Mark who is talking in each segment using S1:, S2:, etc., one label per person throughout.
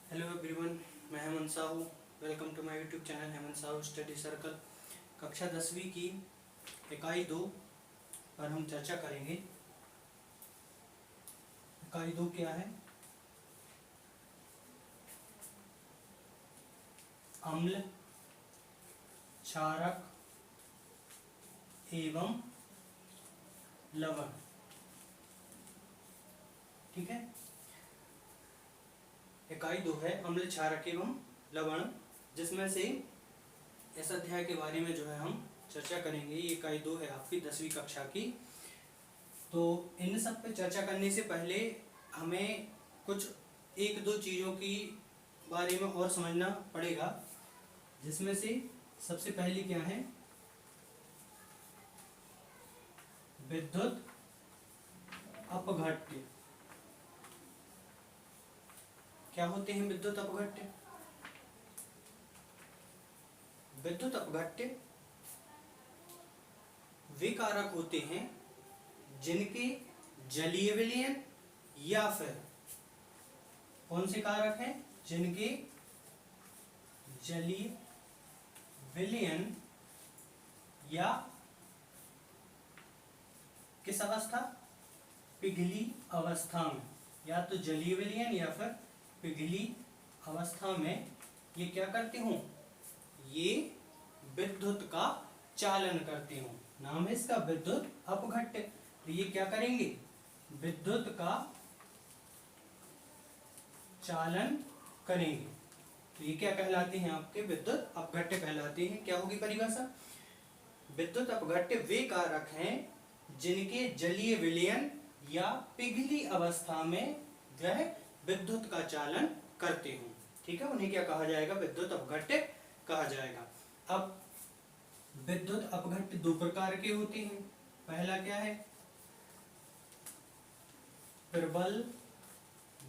S1: Hello everyone, मैं Hemant Sahu. Welcome to my YouTube channel Hemant Sahu study circle. कक्षा 10वीं की इकाई 2 पर हम चर्चा करेंगे। इकाई 2 क्या है? अम्ल, क्षारक एवं लवण। ठीक है, इकाई 2 है अम्ल, क्षारक एवं लवण, जिसमें से इस अध्याय के बारे में जो है हम चर्चा करेंगे। ये इकाई 2 है आपकी 10वीं कक्षा की। तो इन सब पे चर्चा करने से पहले हमें कुछ एक दो चीज़ों की बारे में और समझना पड़ेगा, जिसमें से सबसे पहली क्या है? विद्युत अपघट्य। क्या होते हैं विद्युत अपघट्य? विद्युत अपघट्य वे कारक होते हैं जिनके जलीय विलयन या फिर कौन से कारक हैं? जिनके जलीय विलयन या किस अवस्था? पिघली अवस्था में, या तो जलीय विलयन या फिर पिघली अवस्था में ये क्या करते हो? ये विद्युत का चालन करते हो। नाम है इसका विद्युत अपघट्य। तो ये क्या करेंगे? विद्युत का चालन करेंगे। तो ये क्या कहलाते हैं? आपके विद्युत अपघट्य कहलाते हैं। क्या होगी परिभाषा? विद्युत अपघट्य वे कारक हैं जिनके जलीय विलयन या पिघली अवस्था में वह विद्युत का चालन करते हो। ठीक है, उन्हें क्या कहा जाएगा? विद्युत अपघट्य कहा जाएगा। अब विद्युत अपघट्य दो प्रकार के होते हैं। पहला क्या है? प्रबल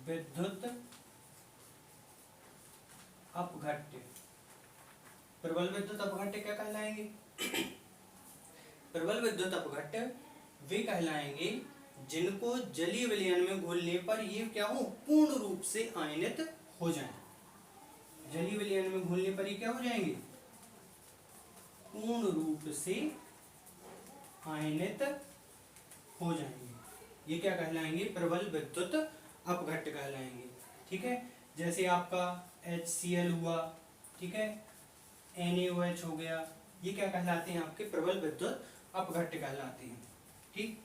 S1: विद्युत अपघट्य। प्रबल विद्युत अपघट्य क्या कहलाएंगे? प्रबल विद्युत अपघट्य वे कहलाएंगे जिनको जलीय विलयन में घुलने पर ये क्या हो? पूर्ण रूप से आयनित हो जाएं। जलीय विलयन में घुलने पर ये क्या हो जाएंगे? पूर्ण रूप से आयनित हो जाएंगे। ये क्या कहलाएंगे? प्रबल विद्युत अपघट्य कहलाएंगे। ठीक है, जैसे आपका HCl हुआ, ठीक है, NaOH हो गया, ये क्या कहलाते हैं? आपके प्रबल विद्युत अपघट्य कहलाते हैं। ठीक,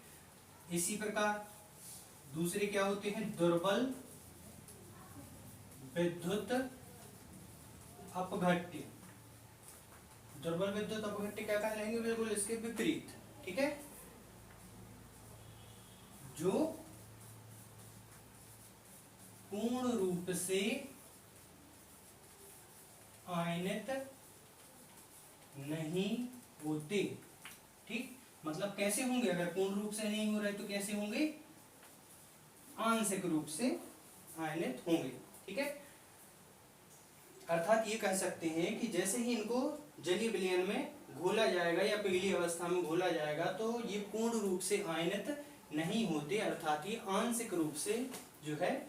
S1: इसी प्रकार दूसरे क्या होते हैं? दुर्बल विद्युत अपघट्य। दुर्बल विद्युत अपघट्य क्या कहलाएंगे? बिल्कुल इसके विपरीत। ठीक है, जो पूर्ण रूप से आयनित नहीं होते। ठीक, मतलब कैसे होंगे? अगर पूर्ण रूप से नहीं हो रहे तो कैसे होंगे? आंशिक रूप से आयनित होंगे। ठीक है, अर्थात ये कह सकते हैं कि जैसे ही इनको जलीय विलयन में घोला जाएगा या पिघली अवस्था में घोला जाएगा तो ये पूर्ण रूप से आयनित नहीं होते, अर्थात ये आंशिक रूप से जो है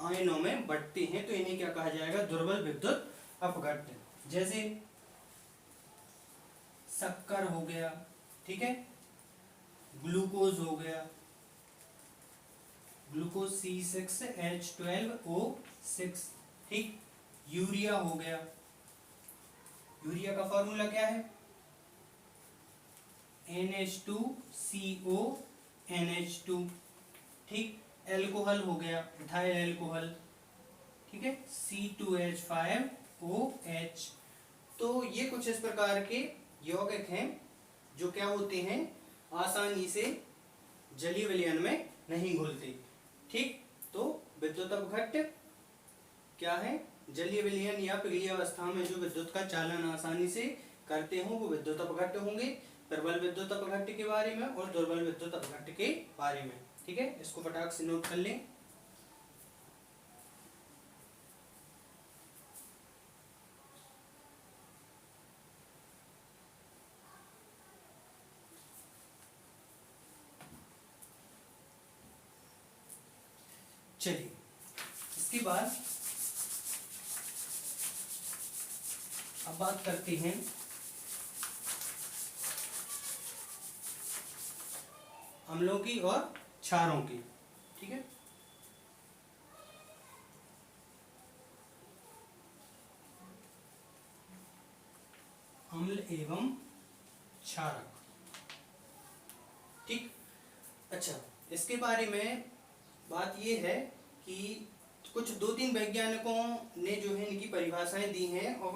S1: आयनों में बढ़ते हैं। तो इन्हें क्या कहा जाएगा? दुर्बल विद्युत अपघट्य। जैसे शक्कर हो गया, ठीक है, ग्लूकोज हो गया, ग्लूकोज C6H12O6, ठीक, यूरिया हो गया। यूरिया का फॉर्मूला क्या है? NH2CONH2, ठीक, एल्कोहल हो गया, इथाइल एल्कोहल, ठीक है, C2H5OH। तो ये कुछ इस प्रकार के यौगिक हैं जो क्या होते हैं? आसानी से जलीय विलयन में नहीं घुलते। ठीक, तो विद्युत अपघट्य क्या है? जलीय विलयन या पिघली अवस्था में जो विद्युत का चालन आसानी से करते हो वो विद्युत अपघट्य होंगे। प्रबल विद्युत अपघट्य के बारे में और दुर्बल विद्युत अपघट्य के बारे में। ठीक है, इसको फटाक से नोट कर लें। चलिए, इसके बाद अब बात करते हैं अम्लों की और क्षारों की। ठीक है, अम्ल एवं क्षारक। ठीक, अच्छा, इसके बारे में बात ये है कि कुछ 2-3 वैज्ञानिकों ने जो है इनकी परिभाषाएं दी हैं और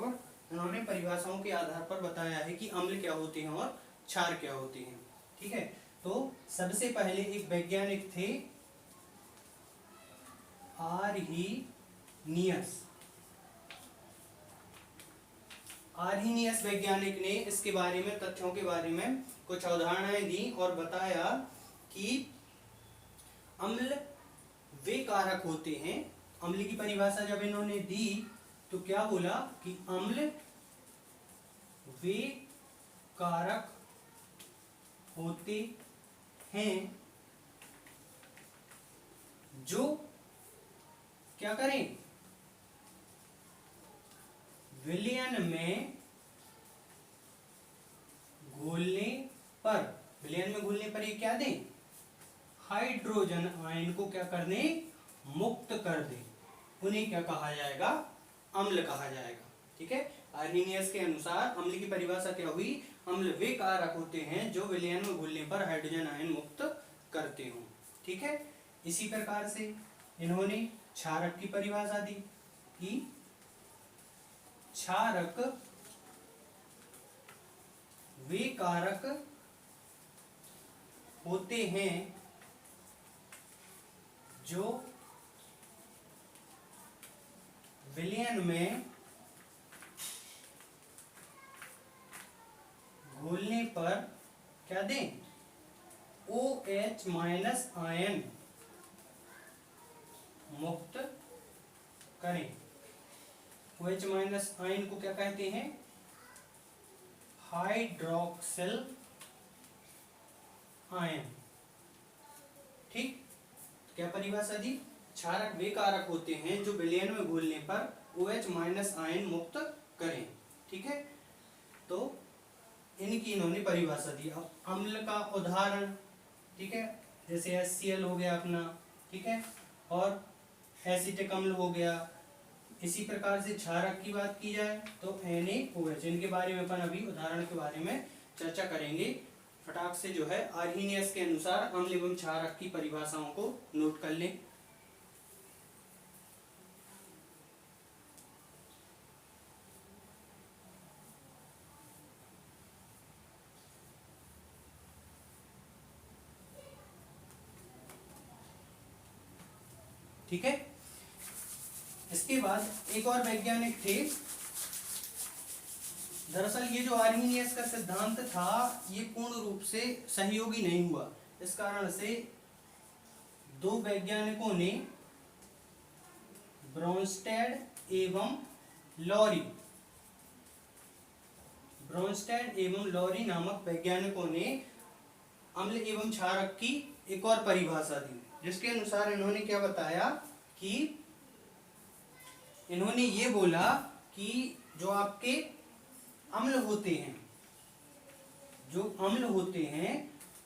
S1: उन्होंने परिभाषाओं के आधार पर बताया है कि अम्ल क्या होते हैं और क्षार क्या होते हैं। ठीक है, तो सबसे पहले एक वैज्ञानिक थे आर्हीनियस वैज्ञानिक ने इसके बारे में, तथ्यों के बारे में कुछ अवधारणाएं दी और बताया कि अम्ल वे कारक होते हैं। अम्ल की परिभाषा जब इन्होंने दी तो क्या बोला कि अम्ल वे कारक होते हैं जो क्या करें, विलयन में घुलने पर ये क्या दें, हाइड्रोजन आयन को क्या कर दें, मुक्त कर दें। उन्हें क्या कहा जाएगा, अम्ल कहा जाएगा। ठीक है, आर्हीनियस के अनुसार अम्ल की परिभाषा क्या हुई, अम्ल वे कारक होते हैं जो विलयन में घुलने पर हाइड्रोजन आयन मुक्त करते हो। ठीक है, इसी प्रकार से इन्होंने क्षारक की परिभाषा दी कि क्षारक वे कारक होते हैं जो विलयन में घुलने पर क्या दें, OH- आयन मुक्त करें। OH- आयन को क्या कहते हैं, हाइड्रोक्सिल आयन। ठीक, क्या परिभाषा दी, क्षारक वे कारक होते हैं जो विलयन में घुलने पर OH- आयन मुक्त करें। ठीक है, तो इनकी इन्होंने परिभाषा दी। अब अम्ल का उदाहरण, ठीक है, जैसे HCl हो गया अपना, ठीक है, और एसिटिक अम्ल हो गया। इसी प्रकार से क्षारक की बात की जाए तो NaOH, इनके बारे में अपन अभी उदाहरण के बारे में चर्चा करेंगे। फटाक से जो है आर्हीनियस के अनुसार अम्ल एवं क्षारक की परिभाषाओं को नोट कर लें। ठीक है, इसके बाद एक और वैज्ञानिक थे। दरअसल ये जो आर्हीनियस का सिद्धांत था ये पूर्ण रूप से सहयोगी नहीं हुआ। इस कारण से 2 वैज्ञानिकों ने, ब्रोंस्टेड एवं लॉरी नामक वैज्ञानिकों ने अम्ल एवं क्षारक की एक और परिभाषा दी, जिसके अनुसार इन्होंने क्या बताया कि इन्होंने ये बोला कि जो आपके अम्ल होते हैं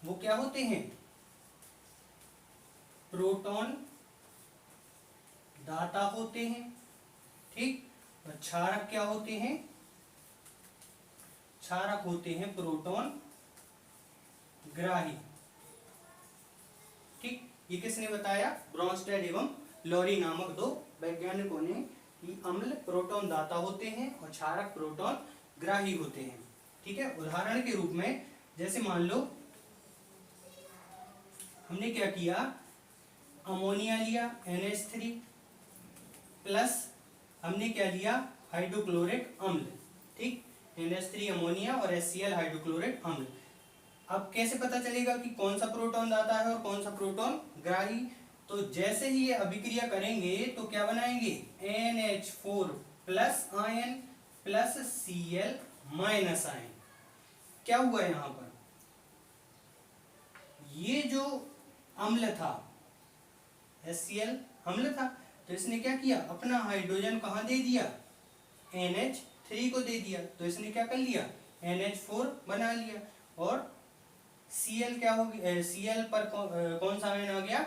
S1: वो क्या होते हैं, प्रोटॉन दाता होते हैं। ठीक, और क्षारक क्या होते हैं, क्षारक होते हैं प्रोटॉन ग्राही। ठीक, ये किसने बताया, ब्रोंस्टेड एवं लॉरी नामक 2 वैज्ञानिकों ने, कि अम्ल प्रोटॉन दाता होते हैं और क्षारक प्रोटॉन ग्राही होते हैं। ठीक है, उदाहरण के रूप में जैसे मान लो हमने क्या किया, अमोनिया लिया NH3 प्लस हमने क्या लिया, हाइड्रोक्लोरिक अम्ल। ठीक, NH3 अमोनिया और HCl हाइड्रोक्लोरिक अम्ल। अब कैसे पता चलेगा कि कौन सा प्रोटॉन दाता है और कौन सा प्रोटॉन ग्राही, तो जैसे ही ये अभिक्रिया करेंगे तो क्या बनाएंगे, NH4 plus ion plus Cl minus ion. क्या हुआ यहां पर, ये जो अम्ल था HCl अम्ल था, तो इसने क्या किया, अपना हाइड्रोजन कहां दे दिया, NH3 3 को दे दिया तो इसने क्या कर लिया, NH4 बना लिया। और Cl क्या हो गया, Cl पर कौन सा आयन आ गया,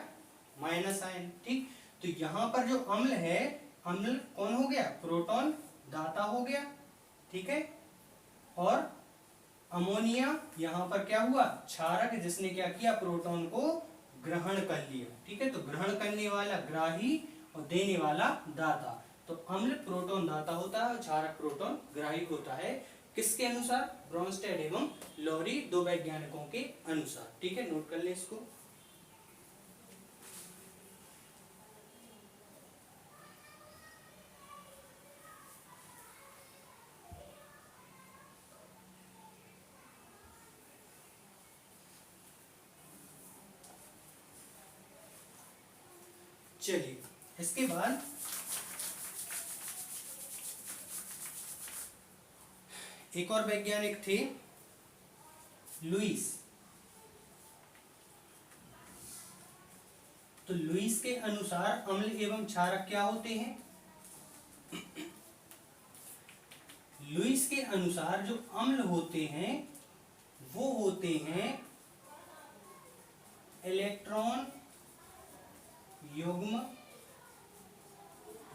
S1: माइनस आयन। ठीक, तो यहाँ पर जो अम्ल है, अम्ल कौन हो गया, प्रोटॉन दाता हो गया। ठीक है, और अमोनिया यहाँ पर क्या हुआ, क्षारक, जिसने क्या किया, प्रोटॉन को ग्रहण कर लिया। ठीक है, तो ग्रहण करने वाला ग्राही और देने वाला दाता। तो अम्ल प्रोटॉन दाता होता है और क्षारक प्रोटॉन ग्राही होता है। किसके अनुसार, ब्रोंस्टेड एवं लोरी, दो वैज्ञानिकों के अनुसार। ठीक है, नोट कर ले इसको। चलिए, इसके बाद एक और वैज्ञानिक थे, लुईस। तो लुईस के अनुसार अम्ल एवं क्षारक क्या होते हैं। लुईस के अनुसार जो अम्ल होते हैं वो होते हैं इलेक्ट्रॉन युग्म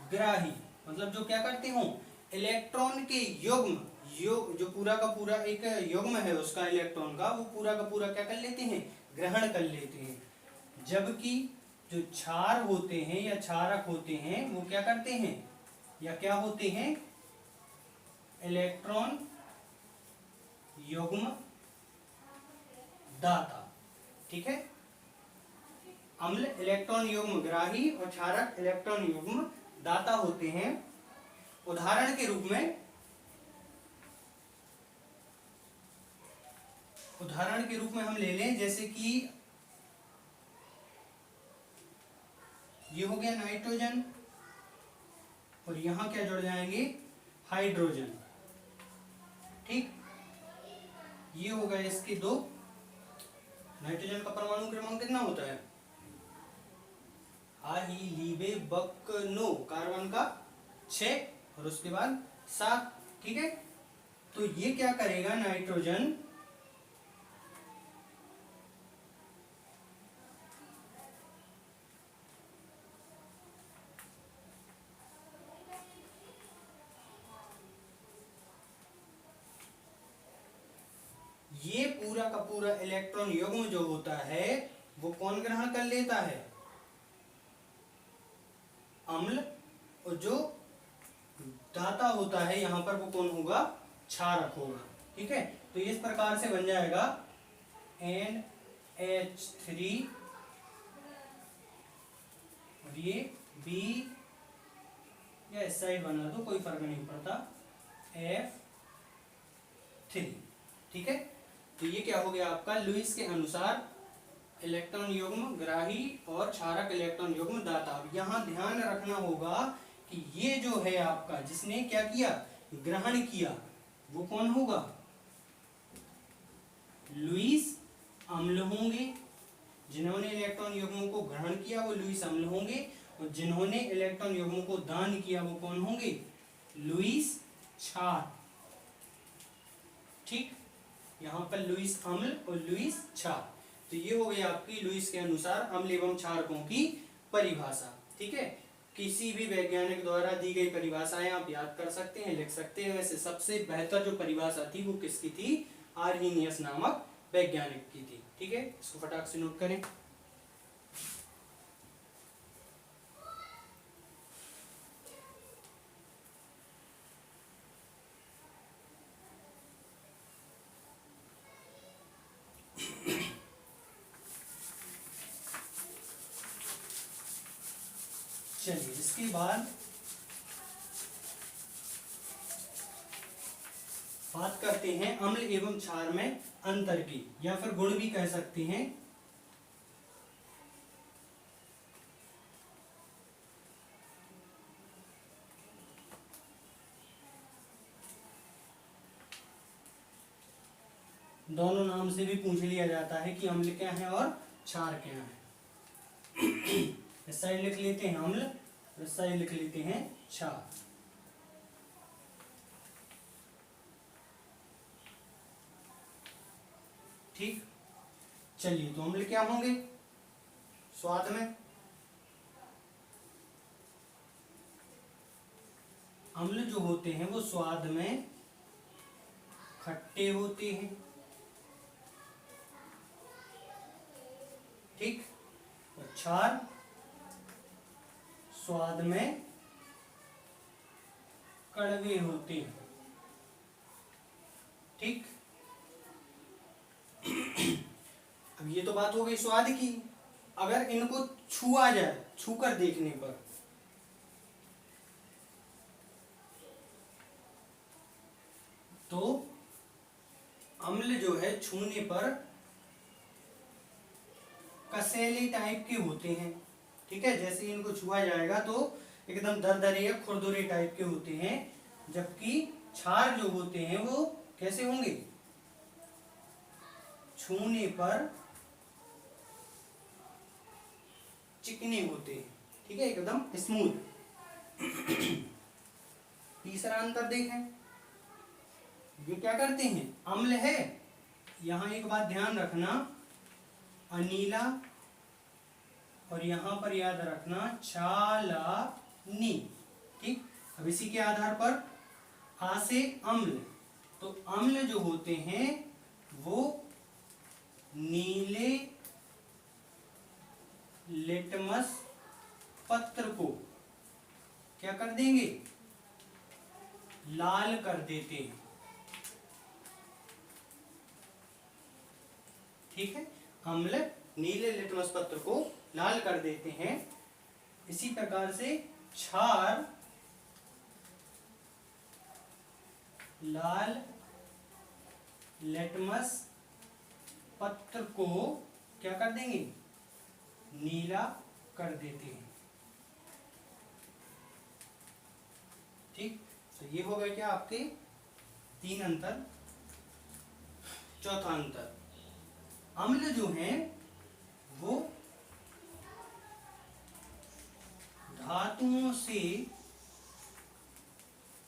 S1: ग्राही। मतलब जो क्या करते हो, इलेक्ट्रॉन के युग्म, जो पूरा का पूरा एक युग्म है उसका इलेक्ट्रॉन का, वो पूरा का पूरा क्या कर लेते हैं, ग्रहण कर लेते हैं। जबकि जो क्षार होते हैं या क्षारक होते हैं वो क्या करते हैं, या क्या होते हैं, इलेक्ट्रॉन युग्म दाता। ठीक है, अम्ल इलेक्ट्रॉन युग्म ग्राही और क्षारक इलेक्ट्रॉन युग्म दाता होते हैं। उदाहरण के रूप में हम ले लें, जैसे कि ये हो गया नाइट्रोजन और यहां क्या जुड़ जाएंगे, हाइड्रोजन। ठीक, ये हो गए इसके दो। नाइट्रोजन का परमाणु क्रमांक कितना होता है, नो, कार्बन का 6 और उसके बाद 7। ठीक है, तो ये क्या करेगा, नाइट्रोजन ये पूरा का पूरा इलेक्ट्रॉन युग्म जो होता है वो कौन ग्रहण कर लेता है, अम्ल। और जो दाता होता है यहाँ पर वो कौन होगा, क्षारक होगा। ठीक है, तो इस प्रकार से बन जाएगा NH3 और ये B या इस साइड बना दो, कोई फर्क नहीं पड़ता, F3। ठीक है, तो ये क्या हो गया आपका, लुईस के अनुसार इलेक्ट्रॉन युग्म ग्राही और क्षारक इलेक्ट्रॉन युग्म दाता। यहाँ ध्यान रखना होगा कि ये जो है आपका, जिसने क्या किया, ग्रहण किया, वो कौन होगा, लुईस अम्ल होंगे। जिन्होंने इलेक्ट्रॉन युग्मों को ग्रहण किया वो लुईस अम्ल होंगे, और जिन्होंने इलेक्ट्रॉन युग्मों को दान किया वो कौन होंगे, लुईस क्षार। ठीक, यहाँ पर लुईस अम्ल और लुईस क्षार। तो ये हो गई आपकी लुईस के अनुसार अम्ल एवं क्षारकों की परिभाषा। ठीक है, किसी भी वैज्ञानिक द्वारा दी गई परिभाषाएं आप याद कर सकते हैं, लिख सकते हैं। वैसे सबसे बेहतर जो परिभाषा थी वो किसकी थी, आर्हीनियस नामक वैज्ञानिक की थी। ठीक है, इसको फटाक से नोट करें। चलिए, इसके बाद बात करते हैं अम्ल एवं क्षार में अंतर की, या फिर गुण भी कह सकते हैं। दोनों नाम से भी पूछ लिया जाता है कि अम्ल क्या है और क्षार क्या है। इस साइड लिख लेते हैं अम्ल, इस साइड लिख लेते हैं क्षार। ठीक, चलिए तो अम्ल क्या होंगे स्वाद में? अम्ल जो होते हैं वो स्वाद में खट्टे होते हैं। ठीक, और क्षार स्वाद में कड़वे होते हैं। ठीक, अब ये तो बात हो गई स्वाद की। अगर इनको छुआ जाए, छूकर देखने पर, तो अम्ल जो है छूने पर कसेले टाइप के होते हैं। ठीक है, जैसे इनको छुआ जाएगा तो एकदम दरदरे या खुरदुरे टाइप के होते हैं, जबकि क्षार जो होते हैं वो कैसे होंगे? छूने पर चिकने होते हैं। ठीक है, एकदम स्मूथ। तीसरा अंतर देखें, ये क्या करते हैं? अम्ल है, यहां एक बात ध्यान रखना, अनीला, और यहां पर याद रखना क्षालानी। ठीक, अब इसी के आधार पर आ से अम्ल, तो अम्ल जो होते हैं वो नीले लिटमस पत्र को क्या कर देंगे? लाल कर देते हैं। ठीक है, अम्ल नीले लिटमस पत्र को लाल कर देते हैं। इसी प्रकार से क्षार लाल लिटमस पत्र को क्या कर देंगे? नीला कर देते हैं। ठीक, तो ये हो गए क्या आपके 3 अंतर। चौथा अंतर, अम्ल जो हैं वो धातुओं से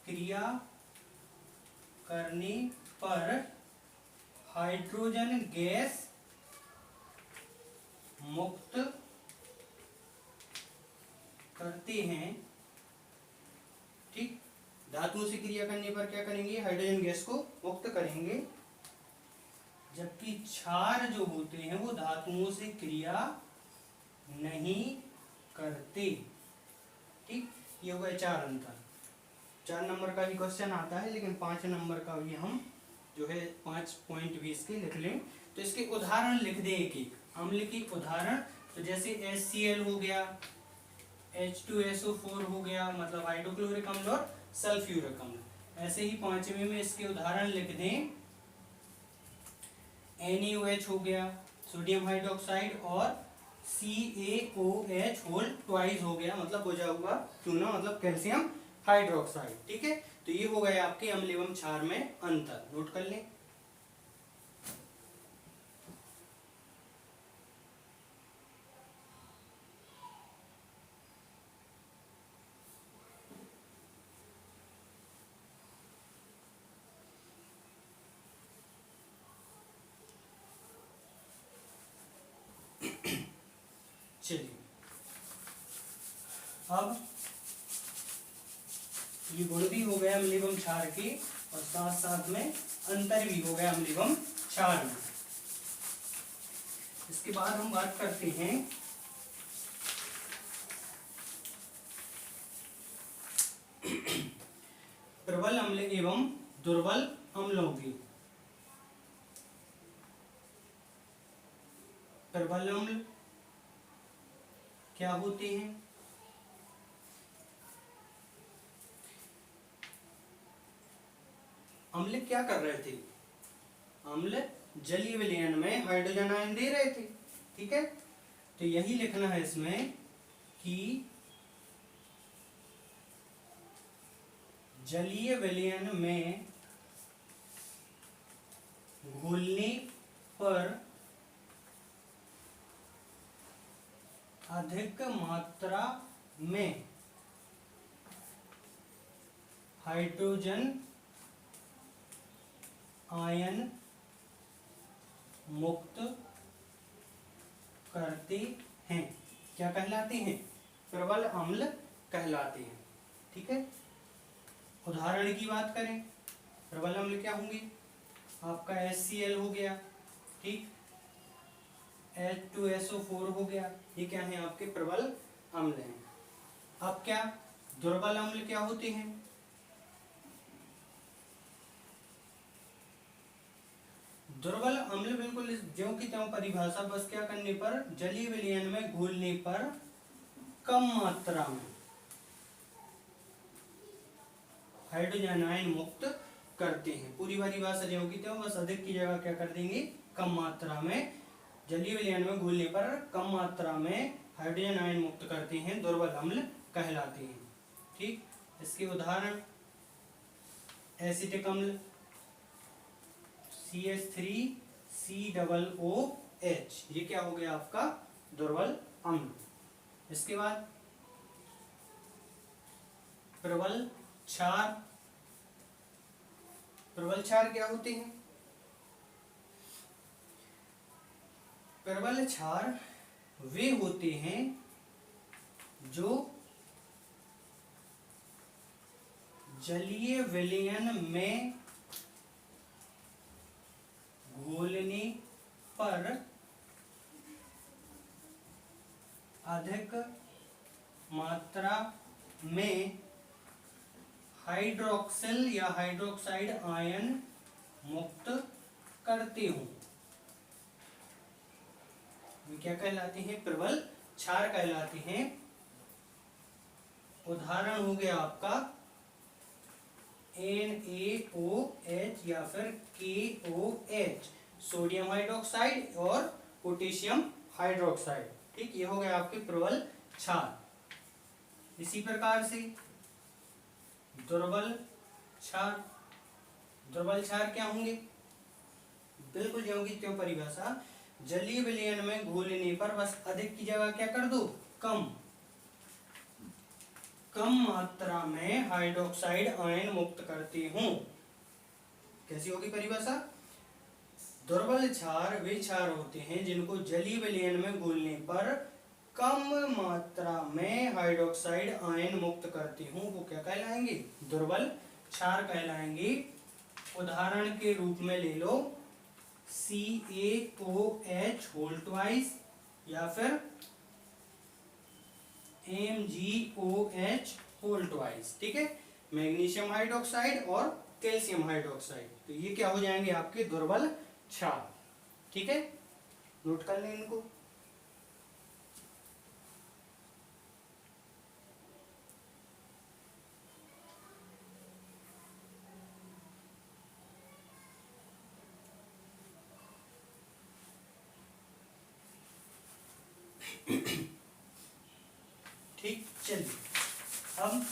S1: क्रिया करने पर हाइड्रोजन गैस मुक्त करते हैं। ठीक, धातुओं से क्रिया करने पर क्या करेंगे? हाइड्रोजन गैस को मुक्त करेंगे, जबकि क्षार जो होते हैं वो धातुओं से क्रिया नहीं करते। ठीक, ये हो गए 4 अंतर। 4 नंबर का भी क्वेश्चन आता है, लेकिन 5 नंबर का भी हम जो है 5 पॉइंट भी इसके लिख लें। तो इसके उदाहरण लिख दें एक एक अम्ल की उदाहरण। तो जैसे HCl हो गया, H2SO4 हो गया, मतलब हाइड्रोक्लोरिक अम्ल और सल्फ्यूरिक अम्ल। ऐसे ही 5वें में इसके उदाहरण लिख दें, NaOH हो गया, सोडियम हाइड्रोक्साइड, और CaOH होल ट्वाइस हो गया, मतलब हो जाऊंगा चूना, मतलब कैल्शियम हाइड्रोक्साइड। ठीक है, तो ये हो गए आपके अम्ल एवं क्षार में अंतर। नोट कर लें। चलिए, अब ये गुण भी हो गया अम्ल एवं क्षार के, और साथ साथ में अंतर भी हो गया अम्ल एवं क्षार में। इसके बाद हम बात करते हैं प्रबल अम्ल एवं दुर्बल अम्लों की। प्रबल अम्ल क्या होते हैं? अम्ल क्या कर रहे थे? अम्ल जलीय विलयन में हाइड्रोजन आयन दे रहे थे। ठीक है, तो यही लिखना है इसमें कि जलीय विलयन में घुलने पर अधिक मात्रा में हाइड्रोजन आयन मुक्त करते हैं। क्या कहलाते हैं? प्रबल अम्ल कहलाते हैं। ठीक है, उदाहरण की बात करें, प्रबल अम्ल क्या होंगे? आपका HCl हो गया, ठीक, H2SO4 हो गया, ये क्या है? आपके प्रबल अम्ल हैं। अब क्या दुर्बल अम्ल क्या होते हैं? दुर्बल अम्ल बिल्कुल ज्यों की त्यों परिभाषा, बस क्या करने पर? जलीय विलयन में घोलने पर कम मात्रा में हाइड्रोजन आयन मुक्त करते हैं। पूरी परिभाषा ज्यों की त्यों, बस अधिक की जगह क्या कर देंगे? कम मात्रा में, जलीय विलयन में घोलने पर कम मात्रा में हाइड्रोजन आयन मुक्त करते हैं, दुर्बल अम्ल कहलाते हैं। ठीक, इसके उदाहरण एसिटिक अम्ल CH3COOH, ये क्या हो गया? आपका दुर्बल अम्ल। इसके बाद प्रबल क्षार। प्रबल क्षार क्या होते हैं? प्रबल क्षार वे होते हैं जो जलीय विलयन में घोलने पर अधिक मात्रा में हाइड्रोक्सिल या हाइड्रोक्साइड आयन मुक्त करते हो। वे क्या कहलाते हैं? प्रबल क्षार कहलाते हैं। उदाहरण हो गया आपका NaOH या फिर KOH, सोडियम हाइड्रोक्साइड और पोटेशियम हाइड्रोक्साइड। ठीक, ये हो गया आपके प्रबल क्षार। इसी प्रकार से दुर्बल क्षार। दुर्बल क्षार क्या होंगे? बिल्कुल ज्यों की त्यों परिभाषा, जलीय विलयन में घोलने पर बस अधिक की जगह क्या कर दो? कम मात्रा में हाइड्रोक्साइड आयन मुक्त करते हूं। कैसी होगी परिभाषा? दुर्बल क्षार वे क्षार होते हैं जिनको जलीय विलयन में घोलने पर कम मात्रा में हाइड्रोक्साइड आयन मुक्त करते हूं, वो क्या कहलाएंगे? दुर्बल क्षार कहलाएंगे। उदाहरण के रूप में ले लो CaOH होल ट्वाइस या फिर MgOH होल ट्वाइस। ठीक है, मैग्नीशियम हाइड्रोक्साइड और कैल्शियम हाइड्रोक्साइड, तो ये क्या हो जाएंगे? आपके दुर्बल क्षार। ठीक है, नोट कर लें इनको। ठीक, चलिए अब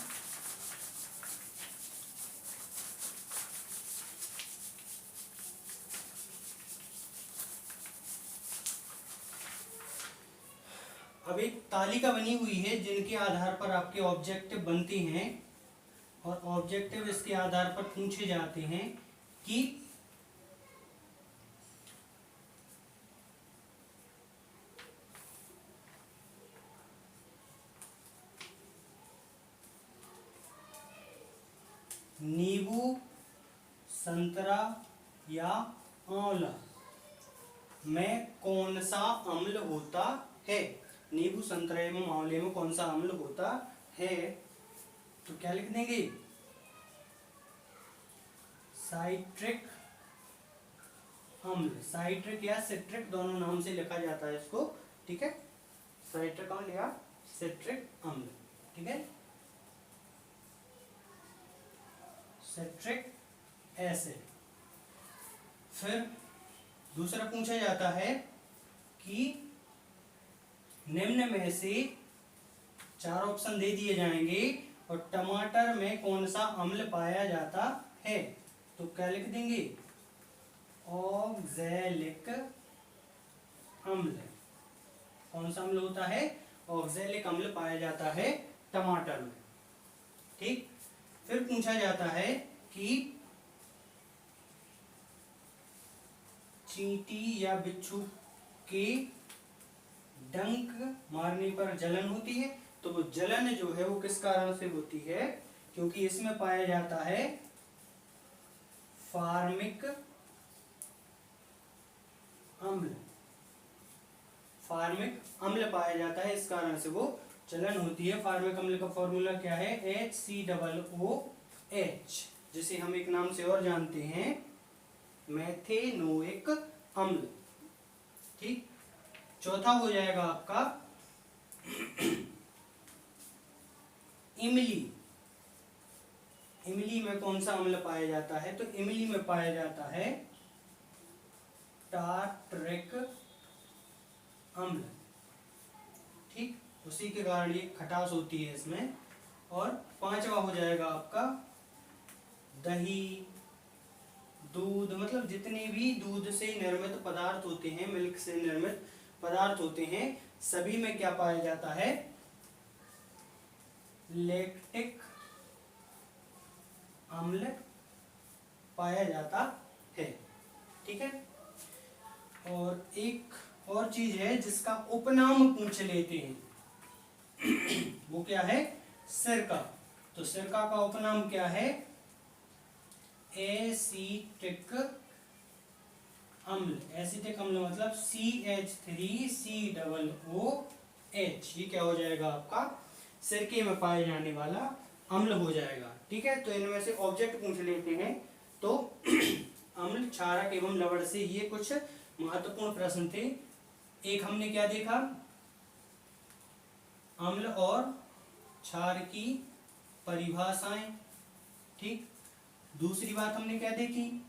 S1: अब एक तालिका बनी हुई है जिनके आधार पर आपके ऑब्जेक्टिव बनते हैं और ऑब्जेक्टिव इसके आधार पर पूछे जाते हैं कि नींबू, संतरा या आंवला में कौन सा अम्ल होता है? नींबू, संतरा एवं आंवले में कौन सा अम्ल होता है? तो क्या लिख देंगे? साइट्रिक अम्ल। साइट्रिक या सिट्रिक दोनों नाम से लिखा जाता है इसको। ठीक है, साइट्रिक अम्ल या सिट्रिक अम्ल। ठीक है, सिट्रिक एसिड। फिर दूसरा पूछा जाता है कि निम्न में से 4 ऑप्शन दे दिए जाएंगे और टमाटर में कौन सा अम्ल पाया जाता है? तो क्या लिख देंगे? ऑक्सैलिक अम्ल। कौन सा अम्ल होता है? ऑक्सैलिक अम्ल पाया जाता है टमाटर में। ठीक, फिर पूछा जाता है कि चींटी या बिच्छू के डंक मारने पर जलन होती है, तो वो जलन जो है वो किस कारण से होती है, क्योंकि इसमें पाया जाता है फार्मिक अम्ल। फार्मिक अम्ल पाया जाता है, इस कारण से वो जलन होती है। फार्मिक अम्ल का फॉर्मूला क्या है, HCOOH, जिसे हम एक नाम से और जानते हैं मेथेनोइक अम्ल। ठीक, चौथा हो जाएगा आपका इमली। इमली में कौन सा अम्ल पाया जाता है, तो इमली में पाया जाता है टार्टरिक अम्ल। ठीक, उसी के कारण ये खटास होती है इसमें। और पांचवा हो जाएगा आपका दही, दूध, मतलब जितने भी दूध से निर्मित पदार्थ होते हैं, मिल्क से निर्मित पदार्थ होते हैं, सभी में क्या पाया जाता है, लैक्टिक अम्ल पाया जाता है। ठीक है, और एक और चीज है जिसका उपनाम पूछ लेते हैं वो क्या है, सिरका। तो सिरका का उपनाम क्या है, एसीटिक अम्ल। एसिटिक अम्ल मतलब CH3COOH। ये क्या हो जाएगा आपका, सिरके में पाए जाने वाला अम्ल हो जाएगा। ठीक है, तो इनमें से ऑब्जेक्ट पूछ लेते हैं। तो अम्ल, क्षारक एवं लवण से ये कुछ महत्वपूर्ण प्रश्न थे। एक हमने क्या देखा, अम्ल और क्षार की परिभाषाएं। ठीक, दूसरी बात हमने क्या देखी,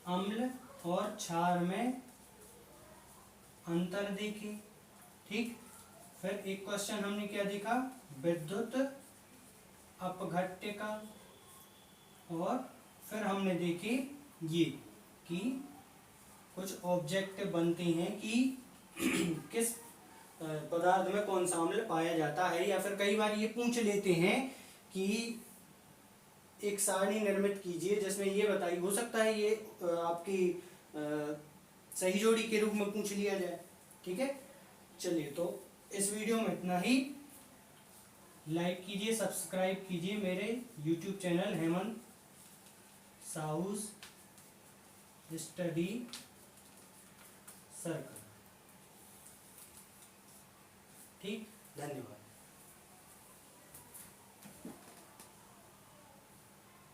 S1: अम्ल और क्षार में अंतर देखे। ठीक, फिर एक क्वेश्चन हमने क्या देखा, विद्युत अपघट्य। और फिर हमने देखे ये कि कुछ ऑब्जेक्ट बनते हैं कि किस पदार्थ में कौन सा अम्ल पाया जाता है। या फिर कई बार ये पूछ लेते हैं कि एक सारणी निर्मित कीजिए जिसमें ये बताइए, हो सकता है ये आपकी सही जोड़ी के रूप में पूछ लिया जाए। ठीक है, चलिए तो इस वीडियो में इतना ही। लाइक कीजिए, सब्सक्राइब कीजिए मेरे YouTube channel Hemant Sahu's study circle. ठीक, धन्यवाद।